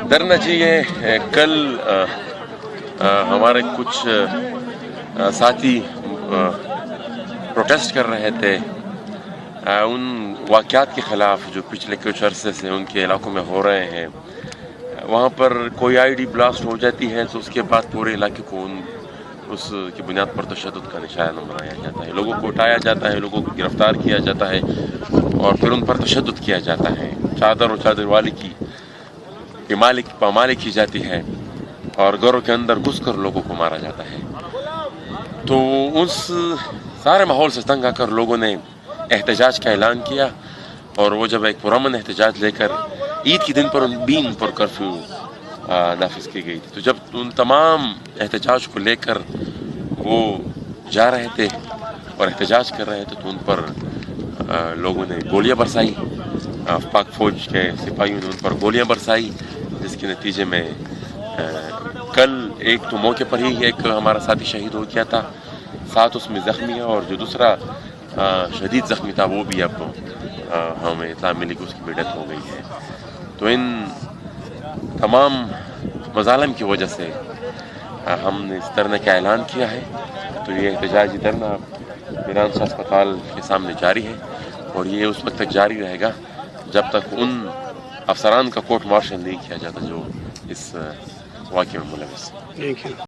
ڈرنا چاہیے. کل ہمارے کچھ ساتھی پروٹیسٹ کر رہے تھے ان واقعات کے خلاف جو پچھلے کچھ عرصے سے ان کے علاقوں میں ہو رہے ہیں. وہاں پر کوئی آئی ڈی بلاسٹ ہو جاتی ہے تو اس کے بعد پورے علاقے کو اس کی بنیاد پر تشدد کا نشانہ بنایا جاتا ہے. لوگوں کو اٹھایا جاتا ہے, لوگوں کو گرفتار کیا جاتا ہے اور پھر ان پر تشدد کیا جاتا ہے. چادر اور چادر والی کی پامالے کی جاتی ہے اور گھروں کے اندر گھس کر لوگوں کو مارا جاتا ہے. تو اس سارے ماحول سے تنگ آ کر لوگوں نے احتجاج کا اعلان کیا اور وہ جب ایک پرامن احتجاج لے کر عید کے دن پر بھی ان پر کرفیو نافذ کی گئی تھی. تو جب ان تمام احتجاج کو لے کر وہ جا رہے تھے اور احتجاج کر رہے تھے تو ان پر لوگوں نے گولیاں برسائی. پاک فوج کے سپاہیوں نے ان پر گولیاں برسائی جس کے نتیجے میں کل ایک تو موقع پر ہی ایک ہمارا ساتھی شہید ہو گیا تھا, 7 اس میں زخمی ہے, اور جو دوسرا شدید زخمی تھا وہ بھی اب ہمیں اطلاع ملی کہ اس کی بھی ڈیتھ ہو گئی ہے. تو ان تمام مظالم کی وجہ سے ہم نے اس دھرنے کا اعلان کیا ہے. تو یہ احتجاجی دھرنا میران شاہ اسپتال کے سامنے جاری ہے اور یہ اس وقت تک جاری رہے گا جب تک ان افسران کا کورٹ مارشل نہیں کیا جاتا جو اس واقعے میں ملوث.